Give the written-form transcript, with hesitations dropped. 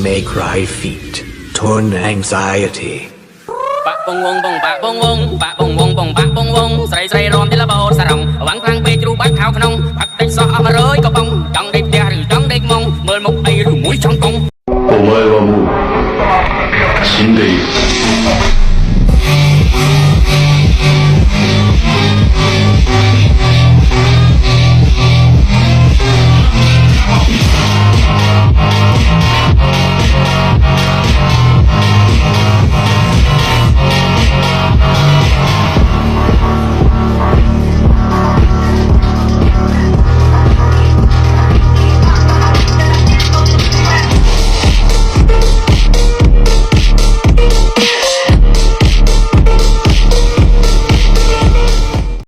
make right feet, turn anxiety. ปะปงวงปงปะปงวงปะปงวงปงปะปงวงใส่ใส่รวมที่ละโบสระงหวังครั้งเปจูบักขาวขนมพักได้ซอมาเลยก็ปองจังได้เดียหรือจังได้มองเมื่อมกไอหรือมุ้ยช่องกง